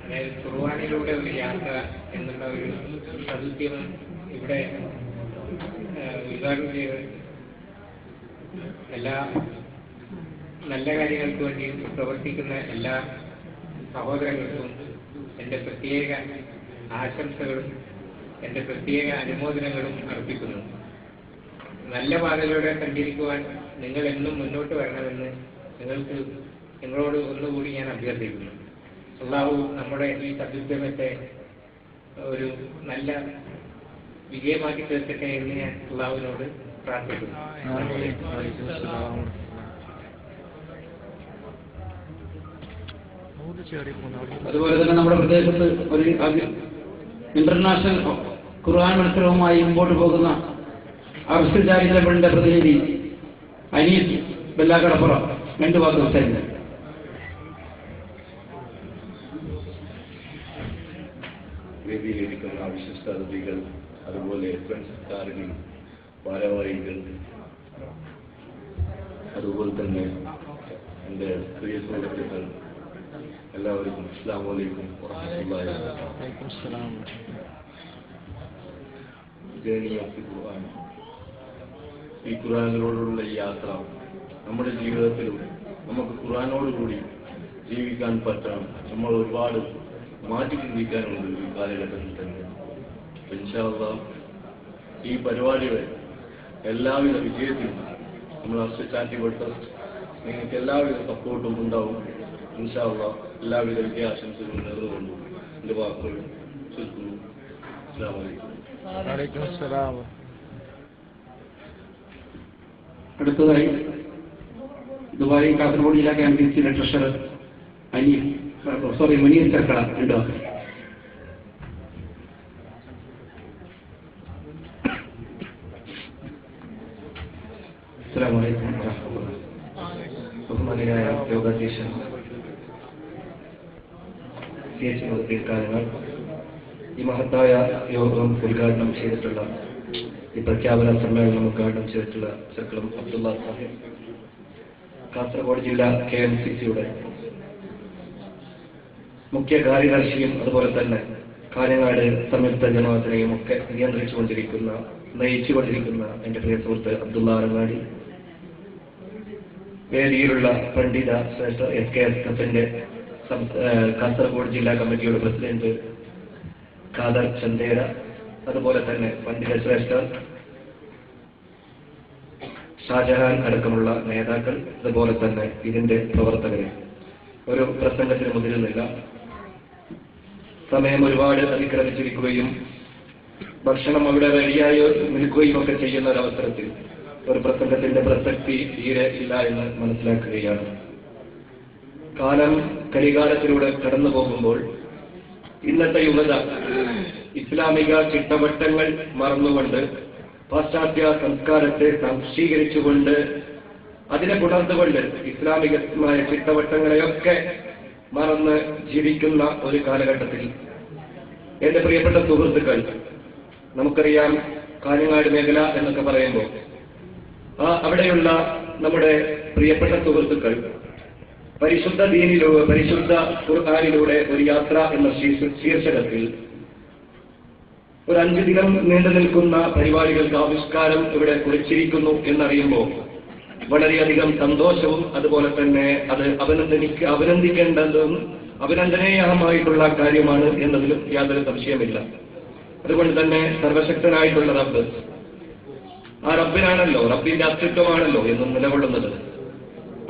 അതായത് ഖുർആനിലൂടെ ഒരു യാത്ര എന്നുള്ള ഒരു സത്യം ഇവിടെ വിഭാഗം ചെയ്ത് എല്ലാ നല്ല കാര്യങ്ങൾക്ക് വേണ്ടി പ്രവർത്തിക്കുന്ന എല്ലാ സഹോദരങ്ങൾക്കും എൻ്റെ പ്രത്യേക ആശംസകളും എൻ്റെ പ്രത്യേക അനുമോദനങ്ങളും അർപ്പിക്കുന്നു. നല്ല പാതയിലൂടെ സഞ്ചരിക്കുവാൻ നിങ്ങൾ എന്നും മുന്നോട്ട് വരണമെന്ന് നിങ്ങളോട് ഒന്നുകൂടി ഞാൻ അഭ്യർത്ഥിക്കുന്നു. അള്ളാഹു നമ്മുടെ ഈ സദുദ്യമത്തെ ഒരു നല്ല വിജയമാക്കി തീർക്കട്ടെ എന്ന് ഞാൻ അള്ളാഹുവിനോട് പ്രാർത്ഥിക്കുന്നു. അതുപോലെ തന്നെ നമ്മുടെ പ്രദേശത്ത് ഒരു ഇന്റർനാഷണൽ ഖുർആൻ മത്സരവുമായി മുമ്പോട്ട് പോകുന്ന അർഷൽ ചാരിറ്റബിളിന്റെ പ്രതിനിധി അനീസ് ബെല്ലാക്കടപ്പുറം 2 വാക്ക് സംസാരിക്കുന്നു. വേദിയിലിരിക്കുന്ന വിശിഷ്ട അതിഥികൾ, അതുപോലെ ഫ്രണ്ട്സുകാരികൾ, ഭാരവാഹികൾ, അതുപോലെ തന്നെ എൻ്റെ പ്രിയ സുഹൃത്തുക്കൾ, എല്ലാവർക്കും അസ്സലാമു അലൈക്കും വറഹ്മത്തുള്ളാഹി വബറകാതുഹു. ജേർണി ഓഫ് ദി ഖുർആൻ, ഈ ഖുർആനിനോടുള്ള ഈ യാത്ര നമ്മുടെ ജീവിതത്തിലും നമുക്ക് ഖുർആനോടുകൂടി ജീവിക്കാൻ പറ്റണം. നമ്മൾ ഒരുപാട് മാറ്റി ചിന്തിക്കാനുണ്ട് ഈ കാലഘട്ടത്തിൽ തന്നെ. ഇൻഷാ അല്ലാഹ് ഈ പരിപാടിയുടെ എല്ലാവിധ വിജയത്തിനും നമ്മൾ അർഷൽ ചാരിറ്റബിൾ ട്രസ്റ്റ് നിങ്ങൾക്ക് എല്ലാവിധ സപ്പോർട്ടും ഉണ്ടാവും. ഇൻഷാ അല്ലാഹ് എല്ലാവിധ വിജയാശംസകളും നേർന്നുകൊണ്ടു എൻ്റെ വാക്കുകൾ ചുരുക്കുന്നു. അസ്സലാമു അലൈക്കും. അടുത്തതായി ദുബായ് കാസർഗോഡ് ജില്ലാ ക്യാമ്പസിലെ ട്രഷറർ മുനീർ ചർക്കള 2 വാക്ക്. അസ്സലാമു അലൈക്കും വറഹ്മത്തുള്ളാഹി. ബഹുമാനിയായ യോഗാധ്യക്ഷൻ കാര്യങ്ങൾ ഈ മഹത്തായ യോഗം ഉദ്ഘാടനം ചെയ്തിട്ടുള്ള ഈ പ്രഖ്യാപന സമ്മേളനം ഉദ്ഘാടനം ചെയ്തിട്ടുള്ള സർക്കളം അബ്ദുള്ള സാഹിബ്, കാസർഗോഡ് ജില്ലാ KMCCയുടെ മുഖ്യ കാര്യദർശിയും അതുപോലെ തന്നെ കാഞ്ഞങ്ങാട് സംയുക്ത ജമാഅത്തിനെയും ഒക്കെ നയിച്ചുകൊണ്ടിരിക്കുന്ന എൻ്റെ പ്രിയ സുഹൃത്ത് അബ്ദുള്ള അറങ്ങാടി, വേദിയിലുള്ള പണ്ഡിത ശ്രേഷ്ഠ SKSFന്റെ കാസർഗോഡ് ജില്ലാ കമ്മിറ്റിയുടെ പ്രസിഡന്റ് ഖാദർ ചന്ദേര, അതുപോലെ തന്നെ പണ്ഡിത ശ്രേഷ്ഠർ ഷാജഹാൻ അടക്കമുള്ള നേതാക്കൾ, അതുപോലെ തന്നെ ഇതിന്റെ പ്രവർത്തകരെ, ഒരു പ്രസംഗത്തിന് മുതിരുന്നില്ല. സമയം ഒരുപാട് അതിക്രമിച്ചിരിക്കുകയും ഭക്ഷണം അവിടെ റെഡിയായി നിൽക്കുകയും ഒക്കെ ചെയ്യുന്ന ഒരവസരത്തിൽ ഒരു പ്രസംഗത്തിന്റെ പ്രസക്തി തീരെ ഇല്ല എന്ന് മനസ്സിലാക്കുകയാണ്. കാലം കലികാലത്തിലൂടെ കടന്നു പോകുമ്പോൾ ഇന്നത്തെ യുവത ഇസ്ലാമിക ചിട്ടവട്ടങ്ങൾ മറന്നുകൊണ്ട് പാശ്ചാത്യ സംസ്കാരത്തെ സംശീകരിച്ചുകൊണ്ട് അതിനെ പുണർന്നുകൊണ്ട് ഇസ്ലാമികമായ ചിട്ടവട്ടങ്ങളെയൊക്കെ മറന്ന് ജീവിക്കുന്ന ഒരു കാലഘട്ടത്തിൽ എന്റെ പ്രിയപ്പെട്ട സുഹൃത്തുക്കൾ, നമുക്കറിയാം കാഞ്ഞങ്ങാട് മേഖല എന്നൊക്കെ പറയുമ്പോൾ അവിടെയുള്ള നമ്മുടെ പ്രിയപ്പെട്ട സുഹൃത്തുക്കൾ പരിശുദ്ധ ഖുർആനിലൂടെ ഒരു യാത്ര എന്ന ശീർഷകത്തിൽ ഒരു 5 ദിനം നീണ്ടു നിൽക്കുന്ന പരിപാടികൾക്ക് ആവിഷ്കാരം ഇവിടെ കുറിച്ചിരിക്കുന്നു എന്നറിയുമ്പോൾ വളരെയധികം സന്തോഷവും അതുപോലെ തന്നെ അത് അഭിനന്ദിക്കേണ്ടതും അഭിനന്ദനീയമായിട്ടുള്ള കാര്യമാണ് എന്നതിലും യാതൊരു സംശയമില്ല. അതുകൊണ്ട് തന്നെ സർവശക്തനായിട്ടുള്ള റബ്ബ്, ആ റബ്ബിനാണല്ലോ, റബ്ബിന്റെ അസ്തിത്വമാണല്ലോ എന്നും നിലകൊള്ളുന്നത്.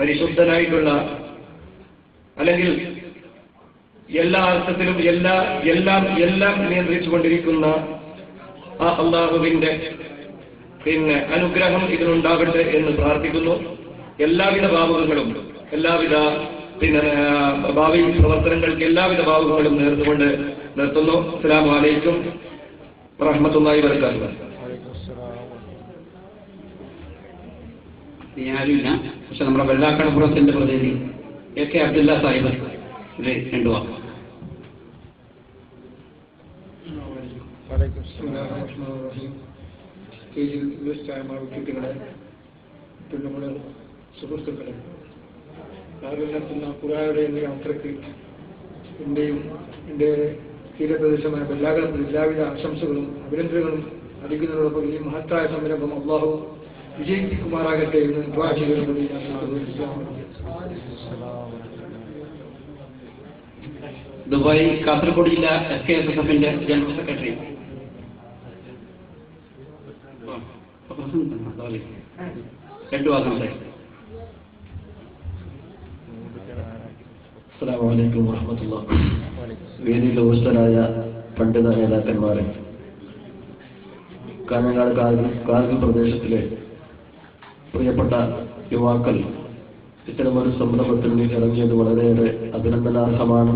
പരിശുദ്ധനായിട്ടുള്ള, അല്ലെങ്കിൽ എല്ലാ അർത്ഥത്തിലും എല്ലാം നിയന്ത്രിച്ചു കൊണ്ടിരിക്കുന്ന ആ അള്ളാഹുവിന്റെ അനുഗ്രഹം ഇതിനുണ്ടാകട്ടെ എന്ന് പ്രാർത്ഥിക്കുന്നു. എല്ലാവിധ ഭാവുകങ്ങളും എല്ലാവിധ ഭാവി പ്രവർത്തനങ്ങൾക്ക് എല്ലാവിധ ഭാവുകങ്ങളും നേർന്നുകൊണ്ട് നിർത്തുന്നു. അസ്സലാമു അലൈക്കും വറഹ്മത്തുള്ളാഹി വബറകാതുഹു. ആരുമില്ല, പക്ഷെ നമ്മുടെ വെള്ളാക്കടപ്പുറത്തിന്റെ പ്രതിനിധി AK അബ്ദുള്ള സാഹിബ് ഇത് 2 വാക്ക്. സ്റ്റേജിൽ കുട്ടികളെ, നമ്മുടെ സുഹൃത്തുക്കളെ, കാറിൽ നടത്തുന്ന ഖുർആനുടെ എന്ന യാത്രയ്ക്ക് എൻ്റെയും എൻ്റെ തീരപ്രദേശമായ ബെല്ലാകളത്തിൽ എല്ലാവിധ ആശംസകളും അഭിനന്ദനങ്ങളും അറിയിക്കുന്നതോടൊപ്പം ഈ മഹത്തായ സംരംഭം അള്ളാഹു വിജയിപ്പിക്കുമാറാകട്ടെ എന്ന് ദുആ ചെയ്തുകൊണ്ട് ഞാൻ ദുബായ് കാസർഗോഡ് ജില്ലാ SKSSFന്റെ ജനറൽ സെക്രട്ടറി രണ്ടു വാസം. അസ്സലാമു അലൈക്കും വറഹ്മത്തുള്ളാഹി. വേദിയിലെ ഉപസ്ഥരായ പണ്ഡിത നേതാക്കന്മാരെ, കാഞ്ഞങ്ങാട് കാർഗിൽ പ്രദേശത്തിലെ പ്രിയപ്പെട്ട യുവാക്കൾ ഇത്തരമൊരു സംരംഭത്തിൽ ഇറങ്ങിയത് വളരെയേറെ അഭിനന്ദനാർഹമാണ്.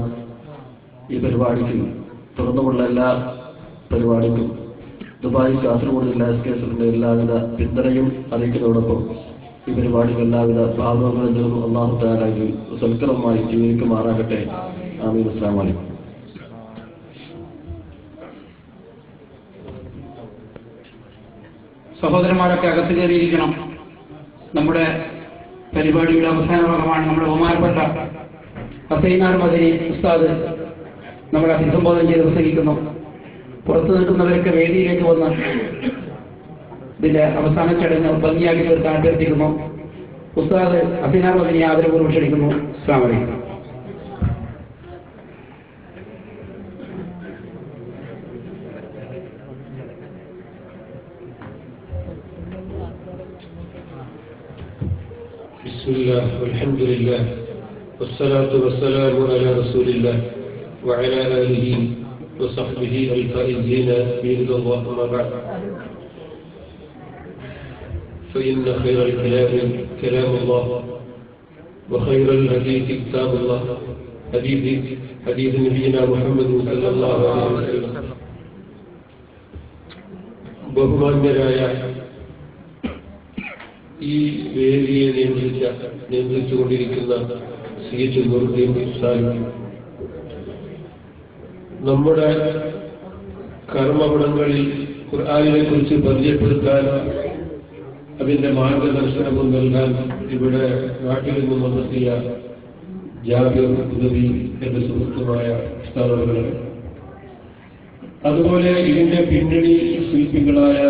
ഈ പരിപാടിക്ക് തുറന്നുമുള്ള എല്ലാ പരിപാടിക്കും ദുബായ് കാസർഗോഡ് ജില്ലാ SKSFന്റെ എല്ലാവിധ പിന്തുണയും അറിയിക്കുന്നതോടൊപ്പം ഈ പരിപാടിക്ക് എല്ലാവിധ ഭാവങ്ങളും ചേർന്നു അല്ലാഹു തആല സൽക്കരമായി ജീവിക്കുമാറാകട്ടെ. ആമീൻ. അസ്സലാമു അലൈക്കും. സഹോദരന്മാരൊക്കെ അകത്ത് കയറിയിരിക്കണം. നമ്മുടെ പരിപാടിയുടെ അവസാന ഭാഗമാണ്. നമ്മുടെ ബഹുമാനപ്പെട്ട ഹസൈനാർ മദനി ഉസ്താദ് നമ്മളെ അഭിസംബോധന ചെയ്ത് പ്രസംഗിക്കുന്നു. പുറത്തു നിൽക്കുന്നവരൊക്കെ വേദിയിലേക്ക് വന്ന് ഇതിന്റെ അവസാന ചടങ്ങ് ഭംഗിയാക്കി തീർക്കാൻ അഭ്യർത്ഥിക്കുന്നു. ഉസ്താദ് ഹസൈനാർ മദനി ആദരപൂർവ്വം ക്ഷണിക്കുന്നു. അസ്സലാമു അലൈക്കും. بسم الله والحمد لله والصلاة والسلام على رسول الله وعلى آله وصحبه الفائزين برضا الله. أما بعد، فإن خير الكلام كلام الله وخير الحديث كتاب الله حديث نبينا محمد صلى الله عليه وسلم. ബഹുമാന്യരായ ഈ വേദിയെ നിയന്ത്രിച്ചുകൊണ്ടിരിക്കുന്ന CH നൂറുദ്ദീൻ സാഹിബ്, നമ്മുടെ കർമ്മപടങ്ങളിൽ ഖുർആനിനെ കുറിച്ച് പരിചയപ്പെടുത്താൻ, അതിന്റെ മാർഗദർശനവും നൽകാൻ ഇവിടെ നാട്ടിൽ നിന്നും വന്നെത്തിയ ജാബിർ ഉദവി എന്റെ സുഹൃത്തുമായ സ്ഥാപനങ്ങൾ, അതുപോലെ ഇതിന്റെ പിന്നണി ശില്പികളായ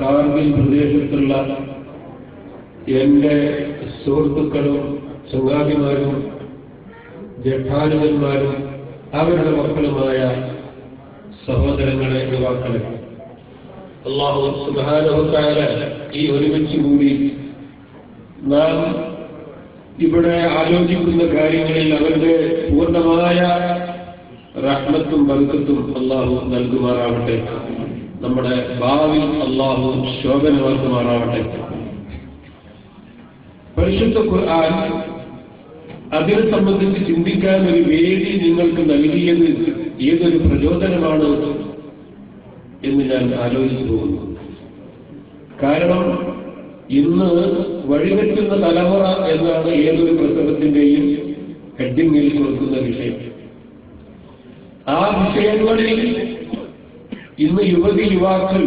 കാർഗിൽ പ്രദേശത്തുള്ള എന്റെ സുഹൃത്തുക്കളും ചങ്ങാതിമാരും ജഠാനുജന്മാരും അവരുടെ മക്കളുമായ സഹോദരങ്ങളെ, യുവാക്കളെ, അല്ലാഹു സുബ്ഹാനഹു തആല ഈ ഒരുമിച്ച് കൂടി നാം ഇവിടെ ആലോചിക്കുന്ന കാര്യങ്ങളിൽ അവരുടെ പൂർണ്ണമായ റഹ്മത്തും ബർക്കത്തും അല്ലാഹു നൽകുമാറാവട്ടെ. നമ്മുടെ ഭാവി അല്ലാഹു ശോഭനമാക്കുമാറാവട്ടെ. പരിശുദ്ധ ഖുർആൻ, അതിനെ സംബന്ധിച്ച് ചിന്തിക്കാൻ ഒരു വേദി നിങ്ങൾക്ക് നൽകിയത് ഏതൊരു പ്രചോദനമാണ് എന്ന് ഞാൻ ആലോചിച്ചു പോകുന്നു. കാരണം ഇന്ന് വഴിവെക്കുന്ന തലമുറ എന്നാണ് ഏതൊരു പുസ്തകത്തിന്റെയും ഹെഡിങ്ങിൽ കൊടുക്കുന്ന വിഷയം. ആ വിഷയങ്ങളിൽ ഇന്ന് യുവാക്കൾ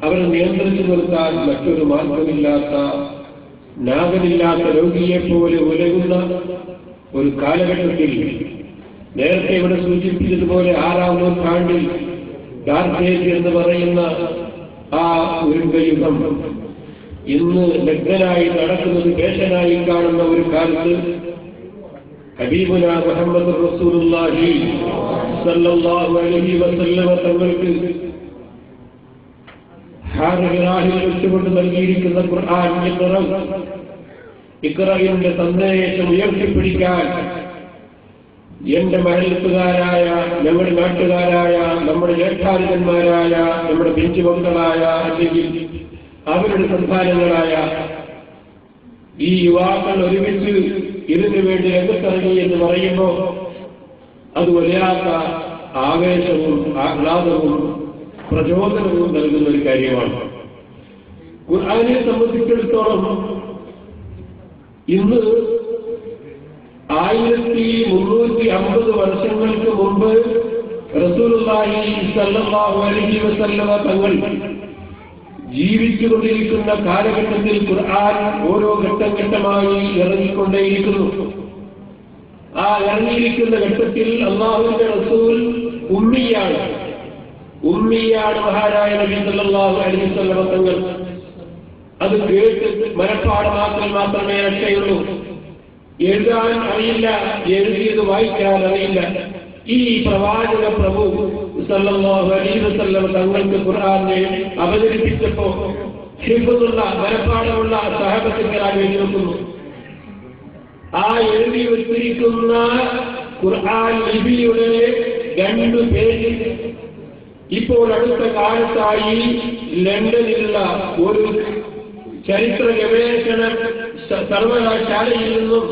അവരെ നിയന്ത്രിച്ചു നിർത്താൻ മറ്റൊരു മാർഗമില്ലാത്ത, നാഗമില്ലാത്ത രോഗിയെപ്പോലെ ഉലകുന്ന ഒരു കാലഘട്ടത്തിൽ, നേരത്തെ ഇവിടെ സൂചിപ്പിച്ചതുപോലെ 6-ാം നൂറ്റാണ്ടിൽ ഡാർക്ക് ഏജ് എന്ന് പറയുന്ന ആ ഉരുമ്പയുഗം ഇന്ന് നഗ്നനായി നടക്കുന്നത് ഫാഷനായി കാണുന്ന ഒരു കാലത്ത് ഹബീബുനാ മുഹമ്മദ് റസൂലുള്ളാഹി സ്വല്ലല്ലാഹു അലൈഹി വസല്ലമ തങ്ങൾക്ക് ഹാദിറാഹിൽ വെച്ചുകൊണ്ട് നൽകിയിരിക്കുന്ന ഖുർആൻ ഇഖ്റയുടെ സന്ദേശം ഉയർത്തിപ്പിടിക്കാൻ എന്റെ മഹല്ലുകാരായ, നമ്മുടെ നാട്ടുകാരായ, നമ്മുടെ ജ്യേഷ്ഠാനുജന്മാരായ, നമ്മുടെ പിഞ്ചുമക്കളായ, അല്ലെങ്കിൽ അവരുടെ സന്താനങ്ങളായ ഈ യുവാക്കൾ ഒരുമിച്ച് ഇതിനു വേണ്ടി രംഗത്തിറങ്ങി എന്ന് പറയുമ്പോൾ അത് വല്ലാത്ത ആവേശവും ആഹ്ലാദവും പ്രചോദനവും നൽകുന്ന ഒരു കാര്യമാണ്. ഖുർആനെ സംബന്ധിച്ചിടത്തോളം ഇന്ന് 1350 വർഷങ്ങൾക്ക് മുമ്പ് റസൂലുള്ളാഹി സ്വല്ലല്ലാഹു അലൈഹി വസല്ലമ തങ്ങൾ ജീവിച്ചുകൊണ്ടിരിക്കുന്ന കാലഘട്ടത്തിൽ ഖുർആൻ ഓരോ ഘട്ടം ഘട്ടമായി ഇറങ്ങിക്കൊണ്ടേയിരിക്കുന്നു. ആ ഇറങ്ങിയിരിക്കുന്ന ഘട്ടത്തിൽ അല്ലാഹുവിന്റെ റസൂൽ ഉമ്മിയാണ് മഹാനായ നബി സല്ലല്ലാഹു അലൈഹി വസല്ലം തങ്ങൾ. അത് കേട്ട് മനഃപ്പാഠമാക്കൽ മാത്രമേ രക്ഷയുള്ളൂ. എഴുതാൻ അറിയില്ല, എഴുതിയത് വായിക്കാൻ അറിയില്ല. ഈ പ്രവാചക പ്രഭു സല്ലല്ലാഹു അലൈഹി വസല്ലം തങ്ങൾക്ക് ഖുർആനെ അവതരിപ്പിച്ചപ്പോ ഹിഫ്ളുള്ള മനഃപ്പാഠമുള്ള സഹാബത്തുക്കളായി എഴുതി വെക്കുന്നു. ആ എഴുതി വെച്ചിരിക്കുന്ന ഖുർആൻ ലിപിയുടെ 2 പേജ് ഇപ്പോൾ അടുത്ത കാലത്തായി ലണ്ടനിലുള്ള ഒരു ചരിത്ര ഗവേഷണ സർവകലാശാലയിൽ നിന്നും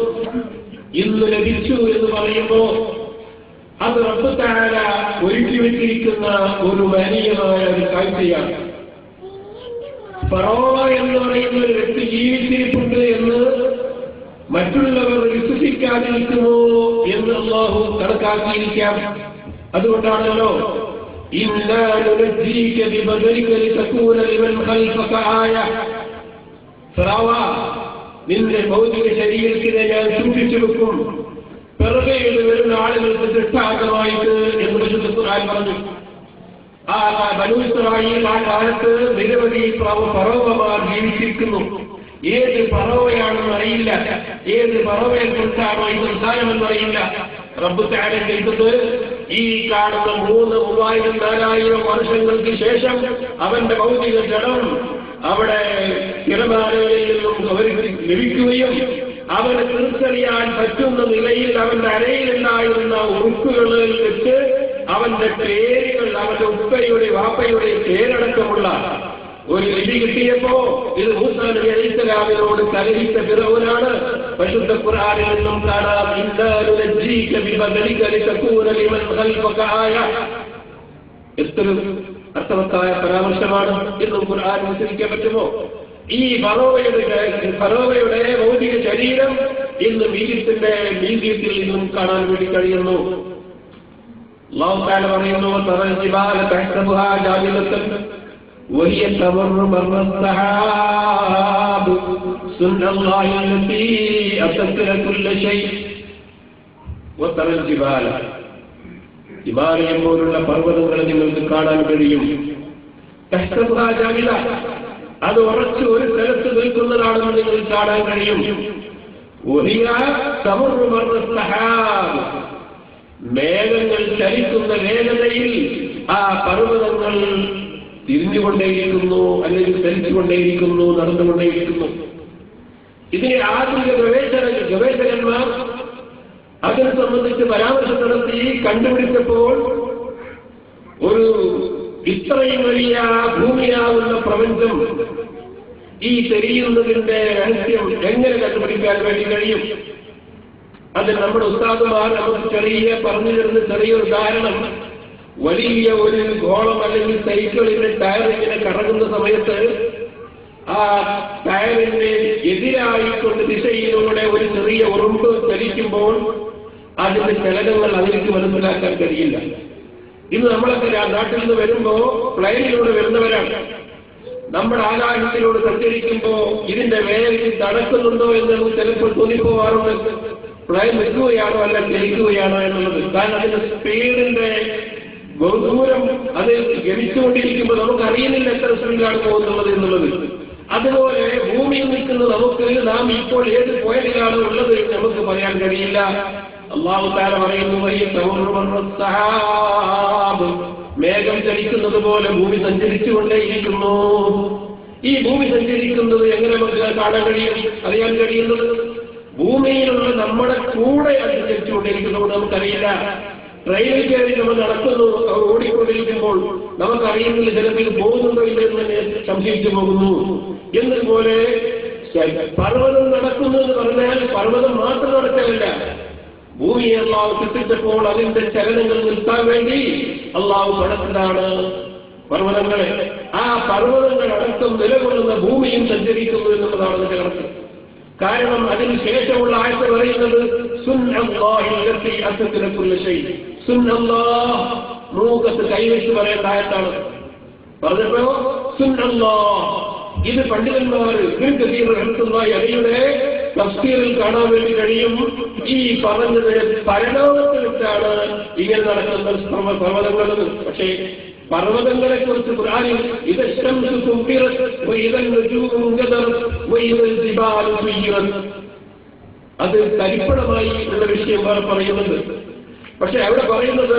ഇന്ന് ലഭിച്ചു എന്ന് പറയുമ്പോൾ അത് റബ്ബ് തആല ഒരുക്കി വെച്ചിരിക്കുന്ന ഒരു വലിയമായ ഒരു കാഴ്ചയാണ്. ഫറോവ എന്ന് പറയുന്ന ഒരു വ്യക്തി ജീവിച്ചിരിപ്പുണ്ട് എന്ന് മറ്റുള്ളവർ വിശ്വസിക്കാതിരിക്കുമോ എന്ന് അല്ലാഹു കണക്കാക്കിയിരിക്കാം. അതുകൊണ്ടാണല്ലോ ഇന്നാ നുനജ്ജീക ബിബദരിക ലിതകൂന ലിമൻ ഖൽഫക ആയ, ഫറോവ നിന്റെ ഭൗതിക ശരീരത്തിനെ ഞാൻ സൂക്ഷിച്ചു വെക്കും, പിറകെയിൽ വരുന്ന ആളുകൾക്ക് ദൃഷ്ടാന്തമായിട്ട് എന്ന് വിശുദ്ധ ഖുർആൻ പറഞ്ഞു. ആ ബനൂ ഇസ്രായീൽ ആ കാലത്ത് നിരവധി ഫറോവമാർ ജീവിച്ചിരിക്കുന്നു. ഏത് ഫറോവയാണെന്ന് അറിയില്ല, ഏത് ഫറോവയെ കുറിച്ചാണോ ഈ സംസാരമെന്ന് അറിയില്ല. റബ്ബ് തആല ചെയ്തത് ഈ കാണുന്ന 3000-4000 വർഷങ്ങൾക്ക് ശേഷം അവന്റെ ഭൗതിക ജഡം അവിടെ തിരമാലകളിൽ നിന്നും അവർക്ക് ലഭിക്കുകയും അവന് തിരിച്ചറിയാൻ പറ്റുന്ന നിലയിൽ അവന്റെ അരയിലുണ്ടായിരുന്ന ഉറുക്കുകളിൽ വെച്ച് അവന്റെ പേരുകൾ, അവന്റെ ഉപ്പയുടെ വാപ്പയുടെ പേരടക്കമുള്ള ഒരു ലിപി കിട്ടിയപ്പോ ഇത് മൂസാ നബി അലൈഹിസ്സലാമിനോട് കലഹിച്ച ഫിറഔനാണ്. പരിശുദ്ധ ഖുർആനിൽ നിന്നും കാണാം ഇന്നാ നുനജ്ജീക ബിബദരിക ലിതകൂന ലിമൻ ഖൽഫക ആയ. എത്ര അർത്ഥവത്തായ പരാമർശമാണ് എന്നും ഖുർആൻ അനുസരിക്കാൻ പറ്റുമോ? ഈ ഫറോവയുടെ ഭൗതിക ശരീരം ഇന്ന് ഈജിപ്തിന്റെ മ്യൂസിയത്തിൽ നിന്നും കാണാൻ വേണ്ടി കഴിയുന്നു. അല്ലാഹു തആല പറയുന്നു തറൽ ജിബാല തഹ്സബുഹാ ജാമിലത്തൻ വഹിയ തമറു മർറ السحاب سنة الله التي أتت كل شيء وترى الجبال. ഹിമാലയം പോലുള്ള പർവ്വതങ്ങളെ നിങ്ങൾക്ക് കാണാൻ കഴിയും. തഹ്സബുഹാ ജാമില, അത് ഉറച്ച് ഒരു സ്ഥലത്ത് നിൽക്കുന്നതാണെന്ന് നിങ്ങൾ കാണാൻ കഴിയും. മേഘങ്ങൾ ചലിക്കുന്ന വേഗതയിൽ ആ പർവ്വതങ്ങൾ തിരിഞ്ഞുകൊണ്ടേയിരിക്കുന്നു, അല്ലെങ്കിൽ ചലിച്ചുകൊണ്ടേയിരിക്കുന്നു, നടന്നുകൊണ്ടേയിരിക്കുന്നു. ഇതിനെ ആധുനിക ഗവേഷകന്മാർ അതിനെ സംബന്ധിച്ച് പരാമർശം നടത്തി കണ്ടുപിടിച്ചപ്പോൾ ഒരു ഇത്രയും വലിയ ഭൂമിയാവുന്ന പ്രപഞ്ചം ഈ തെരിയുന്നതിന്റെ രഹസ്യം എങ്ങനെ കണ്ടുപിടിക്കാൻ വേണ്ടി കഴിയും? അത് നമ്മുടെ ഉസ്താദുമാർ നമുക്ക് പറഞ്ഞു തരുന്ന ചെറിയൊരു ഉദാഹരണം, വലിയ ഒരു ഗോളം അല്ലെങ്കിൽ സൈക്കിളിന്റെ ടയറിങ്ങനെ കറങ്ങുന്ന സമയത്ത് ആ ടയറിന്റെ എതിരായിക്കൊണ്ട് ദിശയിലൂടെ ഒരു ചെറിയ ഉറുമ്പ് ചലിക്കുമ്പോൾ അതിന്റെ ചലനങ്ങൾ അതിലേക്ക് മനസ്സിലാക്കാൻ കഴിയില്ല. ഇന്ന് നമ്മളൊക്കെ നാട്ടിൽ നിന്ന് വരുമ്പോ പ്ലെയിനിലൂടെ വരുന്നവരാണ്. നമ്മുടെ ആകാശത്തിലൂടെ സഞ്ചരിക്കുമ്പോ ഇതിന്റെ വേഗത്തിൽ തടസ്സമുണ്ടോ എന്ന് ചിലപ്പോൾ തോന്നിപ്പോവാറുണ്ട്. പ്ലെയിൻ നിൽക്കുകയാണോ അല്ല ചലിക്കുകയാണോ എന്നുള്ളത്. കാരണം അതിന്റെ സ്പീഡിന്റെ ബഹുദൂരം അത് ഗമിച്ചുകൊണ്ടിരിക്കുമ്പോൾ നമുക്കറിയുന്നില്ല എത്ര സ്പീഡിലാണ് പോകുന്നുള്ളത് എന്നുള്ളത്. അതുപോലെ ഭൂമിയിൽ നിൽക്കുന്ന നമുക്ക് നാം ഇപ്പോൾ ഏത് പോയിന്റിലാണ് ഉള്ളത് എന്ന് നമുക്ക് പറയാൻ കഴിയില്ല. അല്ലാഹു തആല പറയുന്നു മേഘം ചലിക്കുന്നത് പോലെ ഭൂമി സഞ്ചരിച്ചുകൊണ്ടേയിരിക്കുന്നു. ഈ ഭൂമി സഞ്ചരിക്കുന്നത് എങ്ങനെ നമുക്ക് കാണാൻ കഴിയും, അറിയാൻ കഴിയുന്നത്? ഭൂമിയിലുള്ള നമ്മുടെ കൂടെ അത് ചലിച്ചുകൊണ്ടിരിക്കുന്നത് നമുക്കറിയില്ല. ട്രെയിനിൽ കയറി നമ്മൾ നടക്കുന്നു, ഓടിക്കൊണ്ടിരിക്കുമ്പോൾ നമുക്കറിയുന്നില്ല ചിലപ്പോൾ പോകുന്നുണ്ടോ ഇല്ലെന്ന് തന്നെ സംശയിച്ചു പോകുന്നു. എന്നതുപോലെ പർവ്വതം നടക്കുന്നു എന്ന് പറഞ്ഞാൽ പർവ്വതം മാത്രം നടക്കാനില്ല. ഭൂമിയെ അള്ളാഹു സൃഷ്ടിച്ചപ്പോൾ അതിന്റെ ചലനങ്ങൾ നിർത്താൻ വേണ്ടി അള്ളാഹു പടത്തിലാണ് പർവ്വതങ്ങളെ. ആ പർവ്വതങ്ങൾ അടക്കം നിലകൊള്ളുന്ന ഭൂമിയും സഞ്ചരിക്കുന്നു എന്നുള്ളതാണ് അതിന്റെ കണക്ക്. കാരണം അതിന് ശേഷമുള്ള ആയത്ത് പറയുന്നത് മൂക്കത്ത് കൈവച്ച് പറയേണ്ട ആയത്താണ്. പറഞ്ഞപ്പോ സുന്നല്ലാഹ്. ഇത് പണ്ഡിതന്മാർ അലയുടെ തഫ്സീറിൽ കാണാൻ വേണ്ടി കഴിയും. ഈ പറഞ്ഞത് പരിണാമത്തിൽ വെച്ചാണ് ഇങ്ങനെ നടക്കുന്ന പർവ്വതങ്ങൾ. പക്ഷേ പർവ്വതങ്ങളെ കുറിച്ച് ഖുർആനിൽ അത് തരിപ്പണമായി ഉള്ള വിഷയം വേറെ പറയുന്നുണ്ട്. പക്ഷെ അവിടെ പറയുന്നത്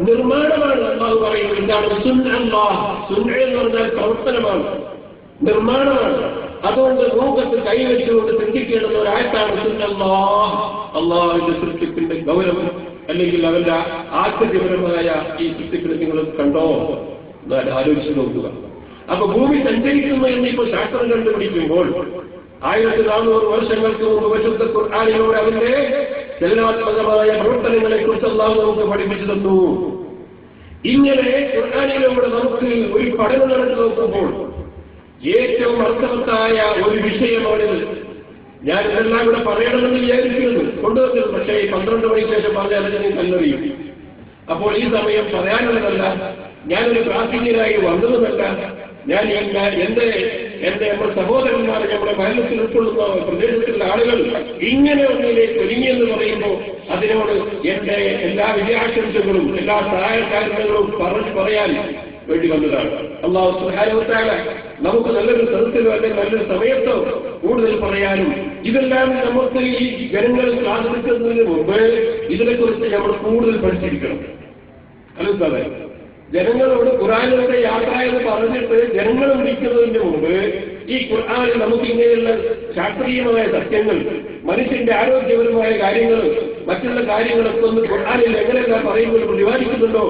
നിർമ്മാണമാണ്. അല്ലാഹു പറയുന്നത് എന്താണ്? സുന്നല്ലാഹ്. സുന്ന എന്ന് പറഞ്ഞാൽ പ്രവർത്തനമാണ്, നിർമ്മാണമാണ്. അതുകൊണ്ട് മൂക്കത്ത് കൈവച്ചുകൊണ്ട് ചിന്തിക്കേണ്ടുന്ന ഒരായത്താണ് സുന്നല്ലാഹ്. അള്ളാഹുവിന്റെ സൃഷ്ടിപ്പിന്റെ ഗൗരവം അല്ലെങ്കിൽ അവന്റെ ആശ്ചര്യപരമായ ഈ സൃഷ്ടിപ്പിനെ നിങ്ങൾ കണ്ടോ എന്ന് ആലോചിച്ച് നോക്കുക. അപ്പൊ ഭൂമി സഞ്ചരിക്കുന്നു എന്നിപ്പോൾ ശാസ്ത്രം കണ്ടുപിടിക്കുമ്പോൾ 1400 വർഷങ്ങൾക്ക് മുമ്പ് പരിശുദ്ധ ഖുർആനിലൂടെ അതിന്റെ ചലനാത്മകമായ പ്രവർത്തനങ്ങളെ കുറിച്ച് അല്ലാഹു നമുക്ക് പഠിപ്പിച്ചു തന്നു. ഇങ്ങനെ ഖുർആനിലൂടെ നമുക്ക് ഒരു പഠനം നടത്തി നോക്കുമ്പോൾ ഏറ്റവും അർത്ഥവത്തായ ഒരു വിഷയമാണിത്. ഞാൻ ഇതെല്ലാം ഇവിടെ പറയണമെന്ന് വിചാരിച്ചിരുന്നു, കൊണ്ടുവന്നിരുന്നു. പക്ഷേ 12 മണിക്ക് ശേഷം പറഞ്ഞാൽ അതിനെ കല്ലെറിയും. അപ്പോൾ ഈ സമയം പറയാനുള്ളതല്ല, ഞാനൊരു പ്രാസംഗികനായി വന്നതുമല്ല. ഞാൻ എന്റെ നമ്മുടെ സഹോദരന്മാർ, നമ്മുടെ മരണത്തിൽ ഉൾക്കൊള്ളുന്ന പ്രദേശത്തുള്ള ആളുകൾ ഇങ്ങനെ ഒന്നിലേക്ക് ഒരുങ്ങിയെന്ന് പറയുമ്പോൾ അതിനോട് എന്റെ എല്ലാ വിജയാശംസകളും എല്ലാ സഹായകാര്യങ്ങളും പറയാൻ വേണ്ടി വന്നതാണ്. അല്ലാഹു സുബ്ഹാനഹു വ തആല നമുക്ക് നല്ലൊരു സ്ഥലത്തിലോ അല്ലെങ്കിൽ നല്ലൊരു സമയത്തോ കൂടുതൽ പറയാനും ഇതെല്ലാം നമുക്ക് ഈ ജനങ്ങൾ ആദരിക്കുന്നതിന് മുമ്പ് ഇതിനെക്കുറിച്ച് നമ്മൾ കൂടുതൽ പഠിച്ചിരിക്കണം. അല്ലേ? ജനങ്ങളോട് ഖുർആനിലൂടെ യാത്ര എന്ന് പറഞ്ഞിട്ട് ജനങ്ങൾ വിളിക്കുന്നതിന് മുമ്പ് ഈ ഖുർആനിൽ നമുക്ക് ഇങ്ങനെയുള്ള ശാസ്ത്രീയമായ സത്യങ്ങൾ, മനുഷ്യന്റെ ആരോഗ്യപരമായ കാര്യങ്ങൾ, മറ്റുള്ള കാര്യങ്ങളൊക്കെ ഒന്ന് ഖുർആനിൽ എങ്ങനെയെല്ലാം പറയുമ്പോൾ പ്രതിപാദിക്കുന്നുണ്ടോ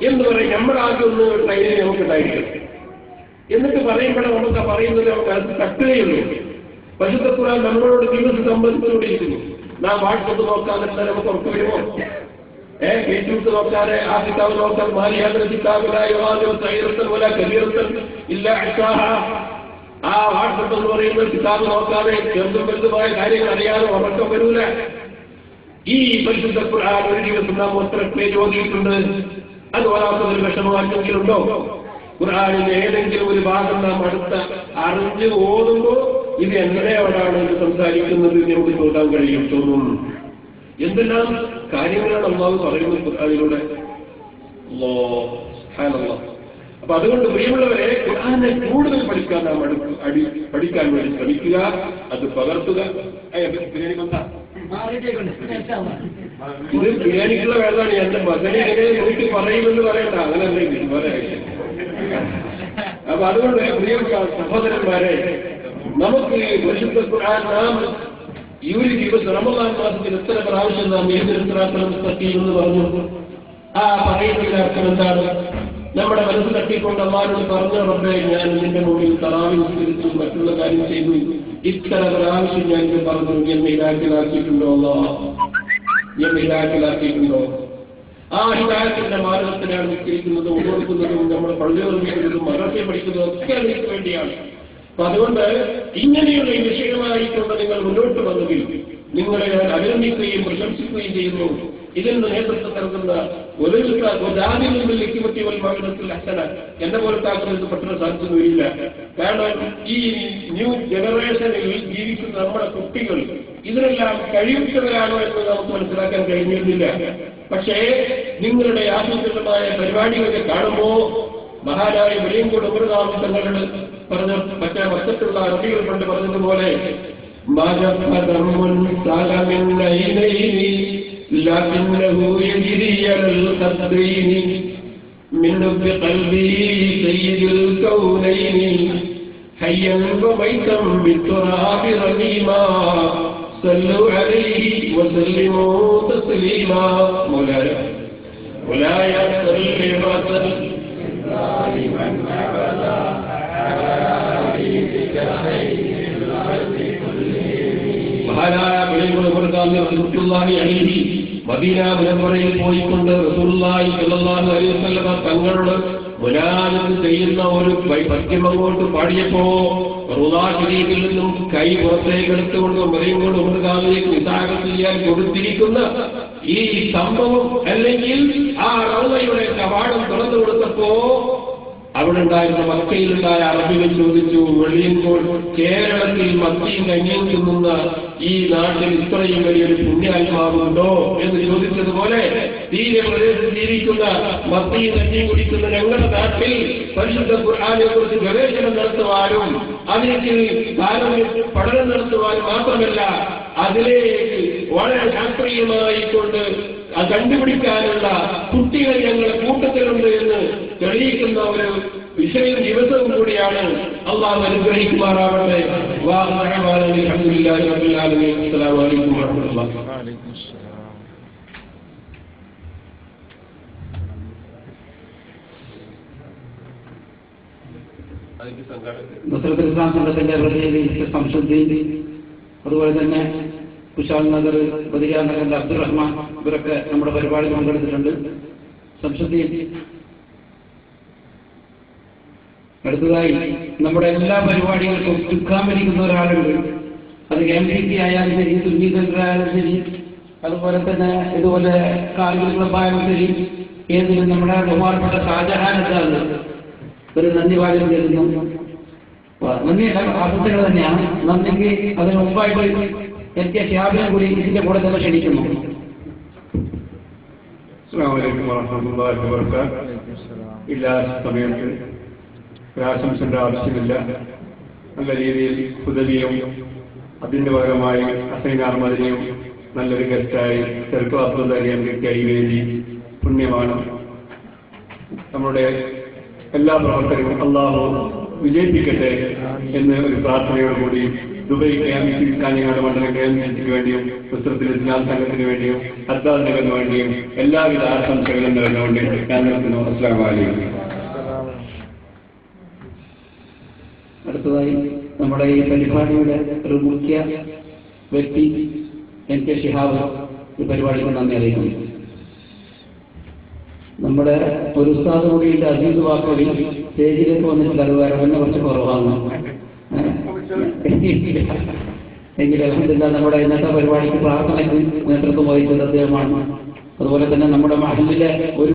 എന്ന് പറയും. നമ്മളാദ്യം ഒന്ന് ട്രെയിനിൽ നമുക്കുണ്ടായിരിക്കും. എന്നിട്ട് പറയുമ്പോഴാണ് നമുക്ക് ആ പറയുന്നത് നമുക്ക് അത് തട്ടുകയുള്ളൂ. പരിശുദ്ധ ഖുർആൻ നമ്മളോട് ദിവസം സംബന്ധിച്ചുകൊണ്ടിരിക്കുന്നു. നാം വാട്സപ്പ് നോക്കാതെ നമുക്ക് ഉറപ്പ് വരുമോ? ഫേസ്ബുക്ക് നോക്കാതെ ആ കിതാബ് നോക്കാൻ മാലിയാത്ര കിതാബിലായ ഇല്ല. ആ വാട്സപ്പ് എന്ന് പറയുന്ന കിതാബ് നോക്കാതെ ചെറുതും വലുതുമായ കാര്യങ്ങൾ അറിയാതെ ഉറക്കം വരൂല. ഈ പരിശുദ്ധ ഖുർആൻ ഒരു ദിവസം നാം എത്ര പേജ് ഓതിയിട്ടുണ്ട്? അത് ഓരാത്തൊരു വിഷമം ആർക്കെങ്കിലുണ്ടോ? ഖുർആനിന്റെ ഏതെങ്കിലും ഒരു ഭാഗം നാം അറിഞ്ഞ് ഓതുമ്പോൾ ഇത് എങ്ങനെയോടാണ് ഇത് സംസാരിക്കുന്നത് നമുക്ക് തോന്നാൻ കഴിയും, തോന്നുന്നു. എന്തെല്ലാം കാര്യങ്ങളാണ് അല്ലാഹു പറയുന്നത് ഖുർആനിലൂടെ. അപ്പൊ അതുകൊണ്ട് പ്രിയമുള്ളവരെ, ഖുർആനെ കൂടുതൽ പഠിക്കാൻ നാം പഠിക്കാൻ വേണ്ടി ശ്രമിക്കുക, അത് പകർത്തുക. ഇത് ബിരിയാണിക്കുള്ള വേളാണ്. എന്റെ മകനെ വീട്ടിൽ പറയുമെന്ന് പറയണ്ട, അങ്ങനെ എന്തെങ്കിലും പറയാം. അപ്പൊ അതുകൊണ്ട് പ്രിയപ്പെട്ട സഹോദരന്മാരെ, നമുക്ക് പരിശുദ്ധ ഖുർആൻ നാം ഈ ഒരു ദിവസം റമദാൻ മാസത്തിൽ എത്ര പ്രാവശ്യം നാം എന്ന് പറഞ്ഞു. ആ പറയുന്നതിന്റെ അർത്ഥം എന്താണ്? നമ്മുടെ മനസ്സ് തട്ടിക്കൊണ്ട് അല്ലാഹുവോട് പറഞ്ഞ റബ്ബേ, ഞാൻ നിന്റെ മുമ്പിൽ തറാവീഹ് നിസ്കരിച്ചു, മറ്റുള്ള കാര്യം ചെയ്തു, ഇത്ര പ്രാവശ്യം ഞാൻ ഇത് പറഞ്ഞു, എന്നെ ഇലാക്കിലാക്കിയിട്ടുണ്ടോ? എന്നെ ഇലാക്കിലാക്കിയിട്ടുണ്ടോ? ആ ഹിദായത്തിന്റെ മാർഗത്തിലാണ് നിസ്കരിക്കുന്നത്, കൊടുക്കുന്നതും നമ്മുടെ പള്ളി നിർമ്മിക്കുന്നതും മദ്രസയിൽ പഠിക്കുന്നതും ഒക്കെ അതിന് വേണ്ടിയാണ്. അപ്പൊ അതുകൊണ്ട് ഇങ്ങനെയുള്ള ഈ വിഷയമായിക്കൊണ്ട് നിങ്ങൾ മുന്നോട്ട് വന്നതിൽ നിങ്ങളെ ഞാൻ അഭിനന്ദിക്കുകയും പ്രശംസിക്കുകയും ചെയ്യുന്നു. ഇതിന് നേതൃത്വം നൽകുന്ന എന്നെ പോലത്താക്കുന്നത് പെട്ടെന്ന് സാധിക്കുന്നില്ല. കാരണം ഈ ന്യൂ ജനറേഷനിൽ ജീവിക്കുന്ന നമ്മുടെ കുട്ടികൾ ഇതിനെല്ലാം കഴിവുറ്റവരാണോ എന്ന് നമുക്ക് മനസ്സിലാക്കാൻ കഴിഞ്ഞിരുന്നില്ല. പക്ഷേ നിങ്ങളുടെ ആസൂത്രിതമായ പരിപാടികളൊക്കെ കാണുമ്പോൾ മഹാനായ വെളിയങ്കോട് ഉപരിതാമസങ്ങളുടെ പറഞ്ഞ മറ്റേ വർഷത്തുള്ള അറബികൾ കൊണ്ട് പറഞ്ഞതുപോലെ മഹാനായ മദീന മുനവ്വറയിൽ പോയിക്കൊണ്ട് റസൂലുള്ളാഹി സ്വല്ലല്ലാഹു അലൈഹി വസല്ലം തങ്ങളോട് മുനാജത്ത് ചെയ്യുന്ന ഒരു പദ്യം അങ്ങോട്ട് പാടിയപ്പോ റൗളാ ശരീഫിൽ നിന്നും കൈ പുറത്തേക്ക് എടുത്തുകൊണ്ട് മറിയങ്ങോട് ഉമർഗാമിലേക്ക് നിസാഹത്ത് ചെയ്യാൻ കൊടുത്തിരിക്കുന്ന ഈ സംഭവം അല്ലെങ്കിൽ ആ റൗളയുടെ കവാടം തുറന്നു കൊടുത്തപ്പോ അവിടെ ഉണ്ടായിരുന്ന മക്കയിലുണ്ടായ അറബികൾ ചോദിച്ചു, വെളിയുമ്പോൾ കേരളത്തിൽ മത്തിയും കഞ്ഞിയും തിന്നുന്ന ഈ നാട്ടിൽ ഇത്രയും വലിയൊരു പുണ്യാത്മാവുണ്ടോ എന്ന് ചോദിച്ചതുപോലെ തീരെ പ്രദേശത്ത് ജീവിക്കുന്ന മത്തിയും കഞ്ഞിയും കുടിക്കുന്ന ഞങ്ങളുടെ നാട്ടിൽ പരിശുദ്ധ ഖുർആനെ കുറിച്ച് ഗവേഷണം നടത്തുവാനും അതിലേക്ക് പഠനം നടത്തുവാനും മാത്രമല്ല അതിലേക്ക് വളരെ ശാസ്ത്രീയമായിക്കൊണ്ട് കണ്ടുപിടിക്കാനുള്ള കുട്ടികൾ ഞങ്ങളുടെ കൂട്ടത്തിലുണ്ട് എന്ന് തെളിയിക്കുന്ന ഒരു വിഷയം ദിവസവും കൂടിയാണ്. അള്ളാഹു അനുഗ്രഹിക്കുമാറാവട്ടെ. അൽഹംദുലില്ലാഹി റബ്ബിൽ ആലമീൻ. അസ്സലാമു അലൈക്കും വറഹ്മത്തുള്ളാഹി. നസ്രത്തുൽ ഇസ്ലാം സംഘത്തിന്റെ പ്രതിനിധി സംശുദ്ധീൻ, അതുപോലെ തന്നെ കുശാൽ നഗർ, ബദിയ നഗറിന്റെ അബ്ദുറഹ്മാൻ, ഇവരൊക്കെ നമ്മുടെ പരിപാടിയിൽ പങ്കെടുത്തിട്ടുണ്ട്. സംശുദ്ധീൻ. അടുത്തതായി നമ്മുടെ എല്ലാ പരിപാടികൾക്കും ചുക്കാമരിക്കുന്ന ഒരാളുണ്ട്. അത് MPC ആയാലും ശരി, സുന്നി സെന്റർ ആയാലും ശരി, അതുപോലെ തന്നെ ഇതുപോലെ കാർഗിൽ ക്ലബായാലും ശരി, ഏതിലും നമ്മുടെ ബഹുമാനപ്പെട്ട ഷാജഹാനെത്താണ് ഒരു നന്ദി വാചകം തരുന്നു. നന്ദി ആശംസകൾ തന്നെയാണ്. നന്ദിക്ക് അതിന് മുമ്പായിട്ട് എനിക്ക് ഷിഹാബിനെ കൂടി ഇതിന്റെ കൂടെ തന്നെ ക്ഷണിക്കുന്നു. അസ്സലാമു അലൈക്കും വറഹ്മത്തുള്ളാഹി വബറകാതുഹു. ഇല്ലാത്ത സമയത്ത് ഒരാശംസന്റെ ആവശ്യമില്ല. നല്ല രീതിയിൽ ഹുദവിയും അതിന്റെ ഭാഗമായി ഹസൈനാർ മദനിയും നല്ലൊരു ഗസ്റ്റായി ചെറുക്ക അബ്ദുള്ളയും കിട്ടിയ വേദി പുണ്യമാണ്. നമ്മുടെ എല്ലാ പ്രവർത്തകരും അള്ളാഹു വിജയിപ്പിക്കട്ടെ എന്ന് ഒരു പ്രാർത്ഥനയോടുകൂടി ദുബൈ KMC കാഞ്ഞങ്ങാട് മണ്ഡലം KMCക്ക് വേണ്ടിയും നസ്രത്തുൽ ഇസ്ലാം സംഘത്തിന് വേണ്ടിയും ഹദ്ദാദ് നഗറിന് വേണ്ടിയും എല്ലാവിധ ആശംസകളും നേർന്നുകൊണ്ട് ഞാൻ നിർത്തുന്നു. അസ്സലാമു അലൈക്കും. അടുത്തതായി നമ്മുടെ ഈ പരിപാടിയുടെ ഒരു മുഖ്യ വ്യക്തി MK ഷിഹാബ് ഈ പരിപാടിക്ക് നന്ദി അറിയിക്കുന്നു. നമ്മുടെ ഒരു ഉസ്താദ് കൂടിയിട്ട് അസീസ് വാക്കോടി സ്റ്റേജിലേക്ക് വന്നിട്ടുണ്ട്. അത് വരവന്നെ കുറച്ച് കുറവാണ്. എങ്കിലും അൽഹംദുലില്ലാ നമ്മുടെ ഇന്നത്തെ പരിപാടിക്ക് പ്രാർത്ഥനയ്ക്ക് നേതൃത്വം വഹിച്ചത് അദ്ദേഹമാണ്. അതുപോലെ തന്നെ നമ്മുടെ മഹല്ലിലെ ഒരു